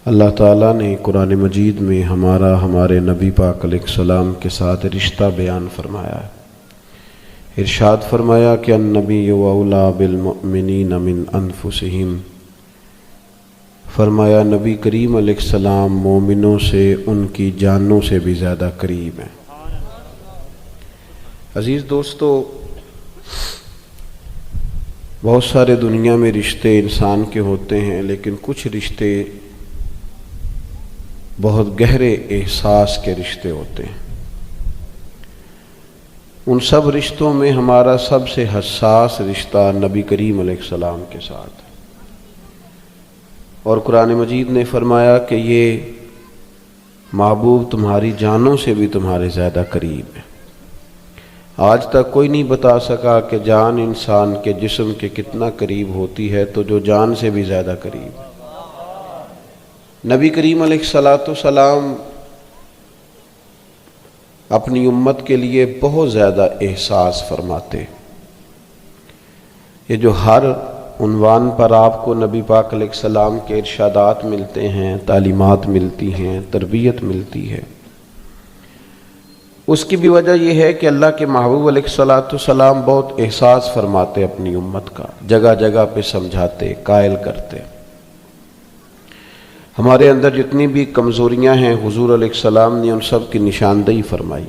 اللہ تعالیٰ نے قرآن مجید میں ہمارے نبی پاک علیہ السلام کے ساتھ رشتہ بیان فرمایا ہے۔ ارشاد فرمایا کہ النبی اولیٰ بالمؤمنین من انفسہم، فرمایا نبی کریم علیہ السلام مومنوں سے ان کی جانوں سے بھی زیادہ قریب ہیں۔ عزیز دوستو، بہت سارے دنیا میں رشتے انسان کے ہوتے ہیں، لیکن کچھ رشتے بہت گہرے احساس کے رشتے ہوتے ہیں۔ ان سب رشتوں میں ہمارا سب سے حساس رشتہ نبی کریم علیہ السلام کے ساتھ ہے، اور قرآن مجید نے فرمایا کہ یہ محبوب تمہاری جانوں سے بھی تمہارے زیادہ قریب ہے۔ آج تک کوئی نہیں بتا سکا کہ جان انسان کے جسم کے کتنا قریب ہوتی ہے، تو جو جان سے بھی زیادہ قریب ہے۔ نبی کریم علیہ السلام اپنی امت کے لیے بہت زیادہ احساس فرماتے۔ یہ جو ہر عنوان پر آپ کو نبی پاک علیہ السلام کے ارشادات ملتے ہیں، تعلیمات ملتی ہیں، تربیت ملتی ہے، اس کی بھی وجہ یہ ہے کہ اللہ کے محبوب علیہ السلام بہت احساس فرماتے اپنی امت کا، جگہ جگہ پہ سمجھاتے، قائل کرتے۔ ہمارے اندر جتنی بھی کمزوریاں ہیں حضور علیہ السلام نے ان سب کی نشاندہی فرمائی۔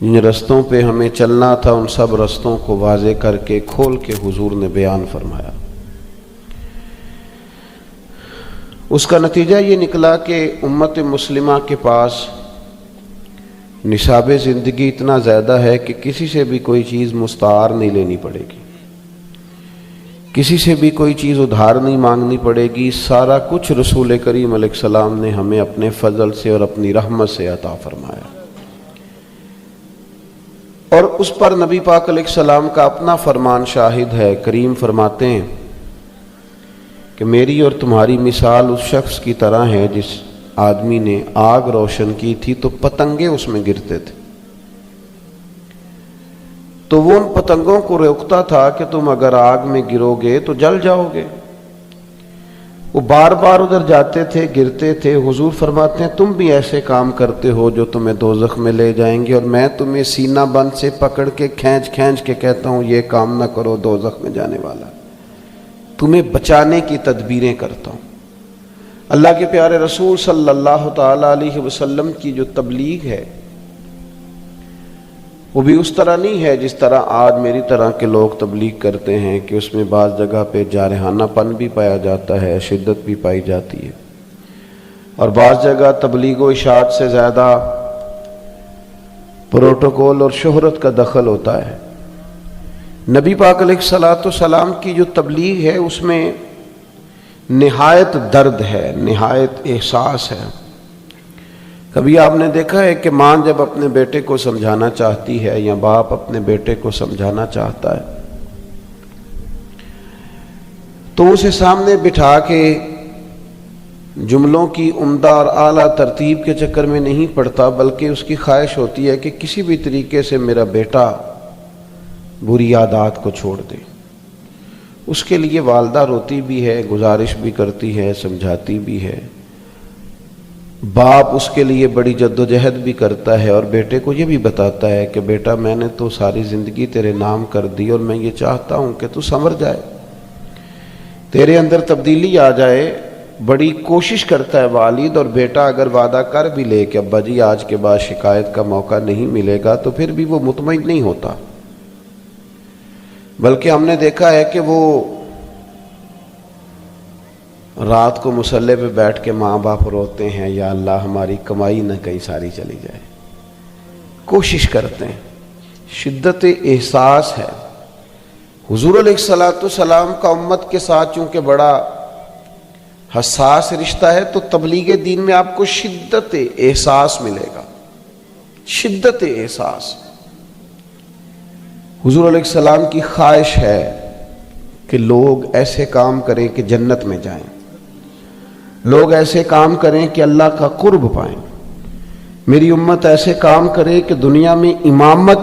جن رستوں پہ ہمیں چلنا تھا ان سب رستوں کو واضح کر کے کھول کے حضور نے بیان فرمایا۔ اس کا نتیجہ یہ نکلا کہ امت مسلمہ کے پاس نصاب زندگی اتنا زیادہ ہے کہ کسی سے بھی کوئی چیز مستعار نہیں لینی پڑے گی، کسی سے بھی کوئی چیز ادھار نہیں مانگنی پڑے گی۔ سارا کچھ رسول کریم علیہ السلام نے ہمیں اپنے فضل سے اور اپنی رحمت سے عطا فرمایا، اور اس پر نبی پاک علیہ السلام کا اپنا فرمان شاہد ہے۔ کریم فرماتے ہیں کہ میری اور تمہاری مثال اس شخص کی طرح ہے جس آدمی نے آگ روشن کی تھی تو پتنگے اس میں گرتے تھے، تو وہ ان پتنگوں کو روکتا تھا کہ تم اگر آگ میں گرو گے تو جل جاؤ گے۔ وہ بار بار ادھر جاتے تھے، گرتے تھے۔ حضور فرماتے ہیں تم بھی ایسے کام کرتے ہو جو تمہیں دوزخ میں لے جائیں گے، اور میں تمہیں سینہ بند سے پکڑ کے کھینچ کے کہتا ہوں یہ کام نہ کرو، دوزخ میں جانے والا، تمہیں بچانے کی تدبیریں کرتا ہوں۔ اللہ کے پیارے رسول صلی اللہ تعالی علیہ وسلم کی جو تبلیغ ہے وہ بھی اس طرح نہیں ہے جس طرح آج میری طرح کے لوگ تبلیغ کرتے ہیں، کہ اس میں بعض جگہ پہ جارحانہ پن بھی پایا جاتا ہے، شدت بھی پائی جاتی ہے، اور بعض جگہ تبلیغ و اشاعت سے زیادہ پروٹوکول اور شہرت کا دخل ہوتا ہے۔ نبی پاک علیہ السلام کی جو تبلیغ ہے اس میں نہایت درد ہے، نہایت احساس ہے۔ کبھی آپ نے دیکھا ہے کہ ماں جب اپنے بیٹے کو سمجھانا چاہتی ہے یا باپ اپنے بیٹے کو سمجھانا چاہتا ہے تو اسے سامنے بٹھا کے جملوں کی عمدہ اور اعلیٰ ترتیب کے چکر میں نہیں پڑتا، بلکہ اس کی خواہش ہوتی ہے کہ کسی بھی طریقے سے میرا بیٹا بری عادات کو چھوڑ دے۔ اس کے لیے والدہ روتی بھی ہے، گزارش بھی کرتی ہے، سمجھاتی بھی ہے، باپ اس کے لیے بڑی جدوجہد بھی کرتا ہے، اور بیٹے کو یہ بھی بتاتا ہے کہ بیٹا میں نے تو ساری زندگی تیرے نام کر دی، اور میں یہ چاہتا ہوں کہ تو سنور جائے، تیرے اندر تبدیلی آ جائے۔ بڑی کوشش کرتا ہے والد، اور بیٹا اگر وعدہ کر بھی لے کہ ابا جی آج کے بعد شکایت کا موقع نہیں ملے گا، تو پھر بھی وہ مطمئن نہیں ہوتا، بلکہ ہم نے دیکھا ہے کہ وہ رات کو مصلی پہ بیٹھ کے ماں باپ روتے ہیں، یا اللہ ہماری کمائی نہ کہیں ساری چلی جائے، کوشش کرتے ہیں۔ شدت احساس ہے۔ حضور علیہ السلام کا امت کے ساتھ چونکہ بڑا حساس رشتہ ہے، تو تبلیغ دین میں آپ کو شدت احساس ملے گا، شدت احساس۔ حضور علیہ السلام کی خواہش ہے کہ لوگ ایسے کام کریں کہ جنت میں جائیں، لوگ ایسے کام کریں کہ اللہ کا قرب پائیں، میری امت ایسے کام کرے کہ دنیا میں امامت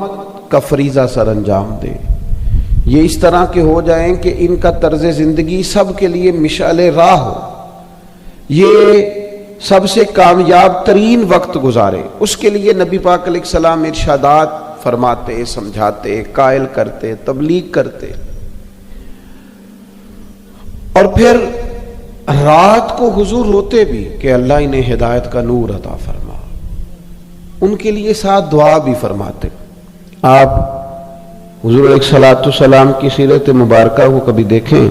کا فریضہ سر انجام دے، یہ اس طرح کے ہو جائیں کہ ان کا طرز زندگی سب کے لیے مشعل راہ ہو۔ یہ سب سے کامیاب ترین وقت گزارے، اس کے لیے نبی پاک علیہ السلام ارشادات فرماتے، سمجھاتے، قائل کرتے، تبلیغ کرتے، اور پھر رات کو حضور روتے بھی کہ اللہ انہیں ہدایت کا نور عطا فرما، ان کے لیے ساتھ دعا بھی فرماتے۔ آپ حضور علیہ الصلوۃ والسلام کی سیرت مبارکہ کو کبھی دیکھیں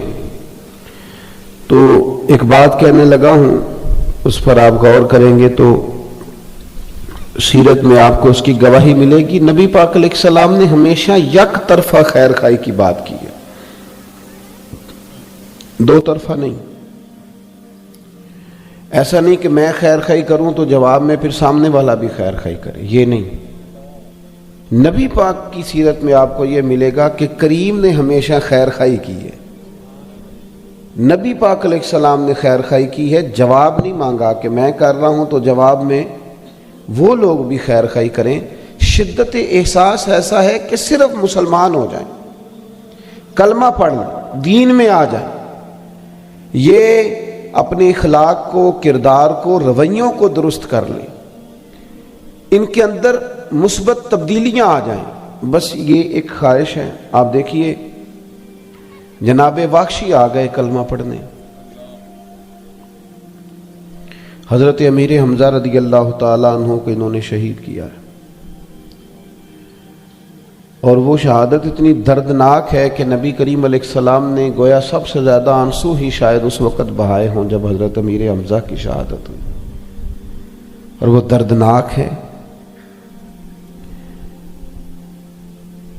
تو ایک بات کہنے لگا ہوں، اس پر آپ غور کریں گے تو سیرت میں آپ کو اس کی گواہی ملے گی۔ نبی پاک علیہ السلام نے ہمیشہ یک طرفہ خیر خواہی کی بات کی ہے، دو طرفہ نہیں۔ ایسا نہیں کہ میں خیر خواہی کروں تو جواب میں پھر سامنے والا بھی خیر خواہی کرے، یہ نہیں۔ نبی پاک کی سیرت میں آپ کو یہ ملے گا کہ کریم نے ہمیشہ خیر خواہی کی ہے، نبی پاک علیہ السلام نے خیر خواہی کی ہے، جواب نہیں مانگا کہ میں کر رہا ہوں تو جواب میں وہ لوگ بھی خیر خواہی کریں۔ شدت احساس ایسا ہے کہ صرف مسلمان ہو جائیں، کلمہ پڑھ لیں، دین میں آ جائیں، یہ اپنے اخلاق کو، کردار کو، رویوں کو درست کر لیں، ان کے اندر مثبت تبدیلیاں آ جائیں، بس یہ ایک خواہش ہے۔ آپ دیکھیے جناب واخشی آ گئے کلمہ پڑھنے، حضرت امیر حمزہ رضی اللہ تعالیٰ عنہ کو انہوں نے شہید کیا ہے، اور وہ شہادت اتنی دردناک ہے کہ نبی کریم علیہ السلام نے گویا سب سے زیادہ آنسو ہی شاید اس وقت بہائے ہوں جب حضرت امیر حمزہ کی شہادت ہوئی، اور وہ دردناک ہے۔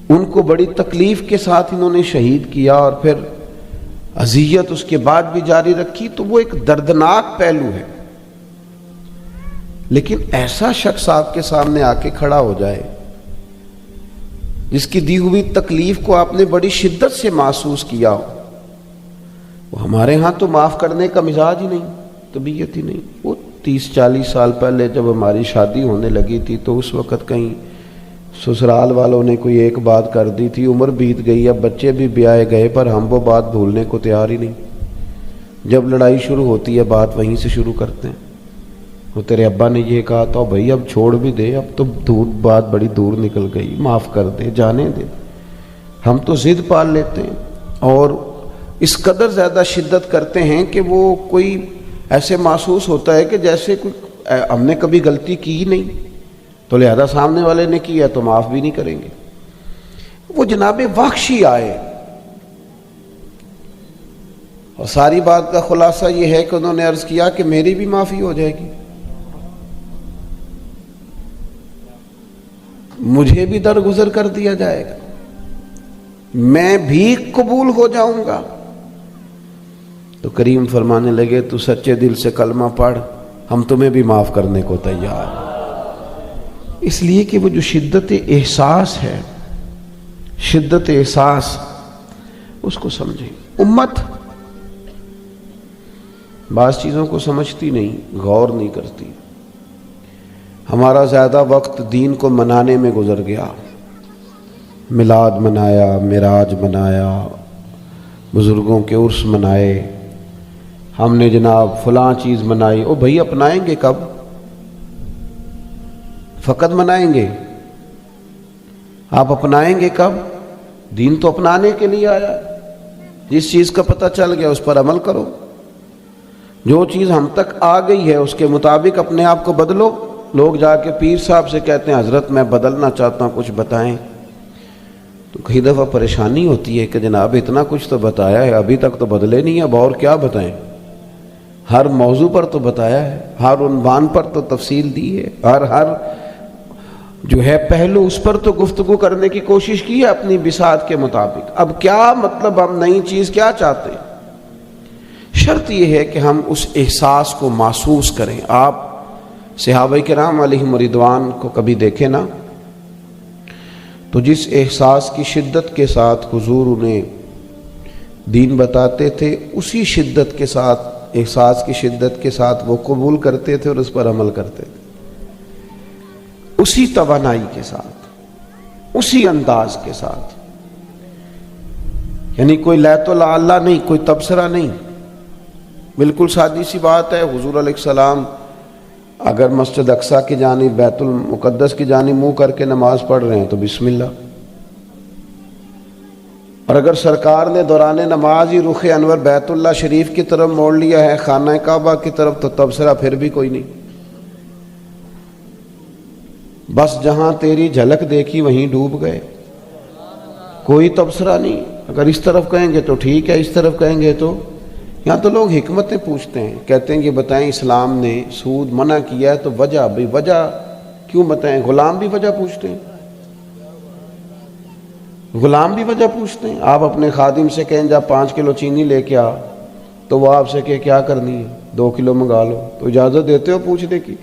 ان کو بڑی تکلیف کے ساتھ انہوں نے شہید کیا، اور پھر اذیت اس کے بعد بھی جاری رکھی، تو وہ ایک دردناک پہلو ہے۔ لیکن ایسا شخص آپ کے سامنے آ کے کھڑا ہو جائے جس کی دی ہوئی تکلیف کو آپ نے بڑی شدت سے محسوس کیا ہو، وہ ہمارے ہاں تو معاف کرنے کا مزاج ہی نہیں، طبیعت ہی نہیں۔ وہ 30-40 سال پہلے جب ہماری شادی ہونے لگی تھی تو اس وقت کہیں سسرال والوں نے کوئی ایک بات کر دی تھی، عمر بیت گئی، اب بچے بھی بیائے گئے، پر ہم وہ بات بھولنے کو تیار ہی نہیں۔ جب لڑائی شروع ہوتی ہے بات وہیں سے شروع کرتے ہیں، وہ تیرے ابا نے یہ کہا تھا، بھائی اب چھوڑ بھی دے، اب تو دور بات بڑی دور نکل گئی، معاف کر دے، جانے دے۔ ہم تو ضد پال لیتے ہیں اور اس قدر زیادہ شدت کرتے ہیں کہ وہ کوئی ایسے محسوس ہوتا ہے کہ جیسے کوئی ہم نے کبھی غلطی کی ہی نہیں، تو لہذا سامنے والے نے کیا تو معاف بھی نہیں کریں گے۔ وہ جناب واخشی آئے، اور ساری بات کا خلاصہ یہ ہے کہ انہوں نے عرض کیا کہ میری بھی معافی ہو جائے گی، مجھے بھی درگزر کر دیا جائے گا، میں بھی قبول ہو جاؤں گا۔ تو کریم فرمانے لگے تو سچے دل سے کلمہ پڑھ، ہم تمہیں بھی معاف کرنے کو تیار ہیں۔ اس لیے کہ وہ جو شدت احساس ہے، شدت احساس، اس کو سمجھیں۔ امت بعض چیزوں کو سمجھتی نہیں، غور نہیں کرتی۔ ہمارا زیادہ وقت دین کو منانے میں گزر گیا، میلاد منایا، معراج منایا، بزرگوں کے عرس منائے، ہم نے جناب فلاں چیز منائی۔ او بھائی اپنائیں گے کب؟ فقط منائیں گے، آپ اپنائیں گے کب؟ دین تو اپنانے کے لیے آیا، جس چیز کا پتہ چل گیا اس پر عمل کرو، جو چیز ہم تک آ گئی ہے اس کے مطابق اپنے آپ کو بدلو۔ لوگ جا کے پیر صاحب سے کہتے ہیں حضرت میں بدلنا چاہتا ہوں، کچھ بتائیں، تو کئی دفعہ پریشانی ہوتی ہے کہ جناب اتنا کچھ تو بتایا ہے، ابھی تک تو بدلے نہیں، اب اور کیا بتائیں؟ ہر موضوع پر تو بتایا ہے، ہر عنوان پر تو تفصیل دی ہے، ہر جو ہے پہلو اس پر تو گفتگو کرنے کی کوشش کی ہے اپنی بساط کے مطابق۔ اب کیا مطلب، ہم نئی چیز کیا چاہتے ہیں؟ شرط یہ ہے کہ ہم اس احساس کو محسوس کریں۔ آپ صحابہ کرام علیہم رضوان کو کبھی دیکھیں نا، تو جس احساس کی شدت کے ساتھ حضور انہیں دین بتاتے تھے، اسی شدت کے ساتھ، احساس کی شدت کے ساتھ وہ قبول کرتے تھے اور اس پر عمل کرتے تھے، اسی توانائی کے ساتھ، اسی انداز کے ساتھ۔ یعنی کوئی لیت اللہ نہیں، کوئی تبصرہ نہیں، بالکل سادی سی بات ہے. حضور علیہ السلام اگر مسجد اقصیٰ کی جانب بیت المقدس کی جانب منہ کر کے نماز پڑھ رہے ہیں تو بسم اللہ. اور اگر سرکار نے دوران نماز ہی رخ انور بیت اللہ شریف کی طرف موڑ لیا ہے، خانہ کعبہ کی طرف، تو تبصرہ پھر بھی کوئی نہیں. بس جہاں تیری جھلک دیکھی وہیں ڈوب گئے، کوئی تبصرہ نہیں. اگر اس طرف کہیں گے تو ٹھیک ہے، اس طرف کہیں گے تو. یہاں تو لوگ حکمتیں پوچھتے ہیں، کہتے ہیں کہ بتائیں اسلام نے سود منع کیا ہے تو وجہ، بھئی وجہ کیوں بتائیں؟ غلام بھی وجہ پوچھتے ہیں، غلام بھی وجہ پوچھتے ہیں. آپ اپنے خادم سے کہیں جا 5 کلو چینی لے کے آ، تو وہ آپ سے کہ کیا کرنی ہے، 2 کلو منگا لو، تو اجازت دیتے ہو پوچھنے کی؟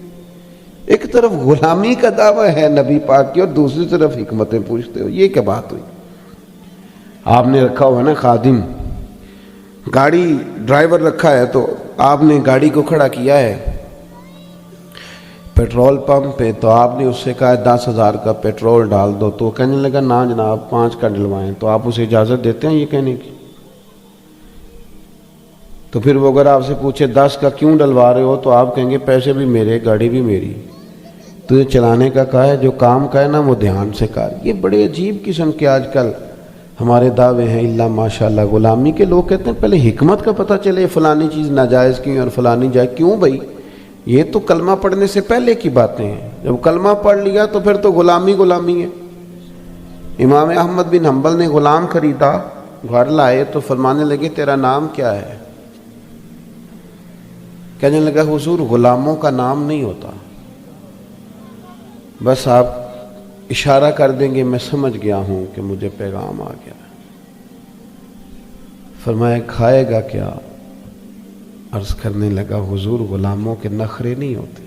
ایک طرف غلامی کا دعویٰ ہے نبی پاک کی اور دوسری طرف حکمتیں پوچھتے ہو، یہ کیا بات ہوئی؟ آپ نے رکھا ہوا ہے نا خادم، گاڑی ڈرائیور رکھا ہے، تو آپ نے گاڑی کو کھڑا کیا ہے پیٹرول پمپ پہ، تو آپ نے اس سے کہا 10,000 کا پیٹرول ڈال دو، تو کہنے لگا نا جناب 5 کا ڈلوائیں، تو آپ اسے اجازت دیتے ہیں یہ کہنے کی؟ تو پھر وہ اگر آپ سے پوچھے 10 کا کیوں ڈلوا رہے ہو، تو آپ کہیں گے پیسے بھی میرے، گاڑی بھی میری، تجھے چلانے کا کہا ہے، جو کام کا ہے نا وہ دھیان سے کر. یہ بڑے عجیب قسم کے آج کل ہمارے دعوے ہیں. اللہ ماشاءاللہ غلامی کے لوگ کہتے ہیں پہلے حکمت کا پتہ چلے فلانی چیز ناجائز کیوں اور فلانی جائز کیوں. بھائی یہ تو کلمہ پڑھنے سے پہلے کی باتیں ہیں، جب کلمہ پڑھ لیا تو پھر تو غلامی غلامی ہے. امام احمد بن حنبل نے غلام خریدا، گھر لائے تو فرمانے لگے تیرا نام کیا ہے؟ کہنے لگا حضور غلاموں کا نام نہیں ہوتا، بس آپ اشارہ کر دیں گے میں سمجھ گیا ہوں کہ مجھے پیغام آ گیا. فرمایا کھائے گا کیا؟ عرض کرنے لگا حضور غلاموں کے نخرے نہیں ہوتے،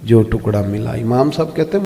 جو ٹکڑا ملا. امام صاحب کہتے ہیں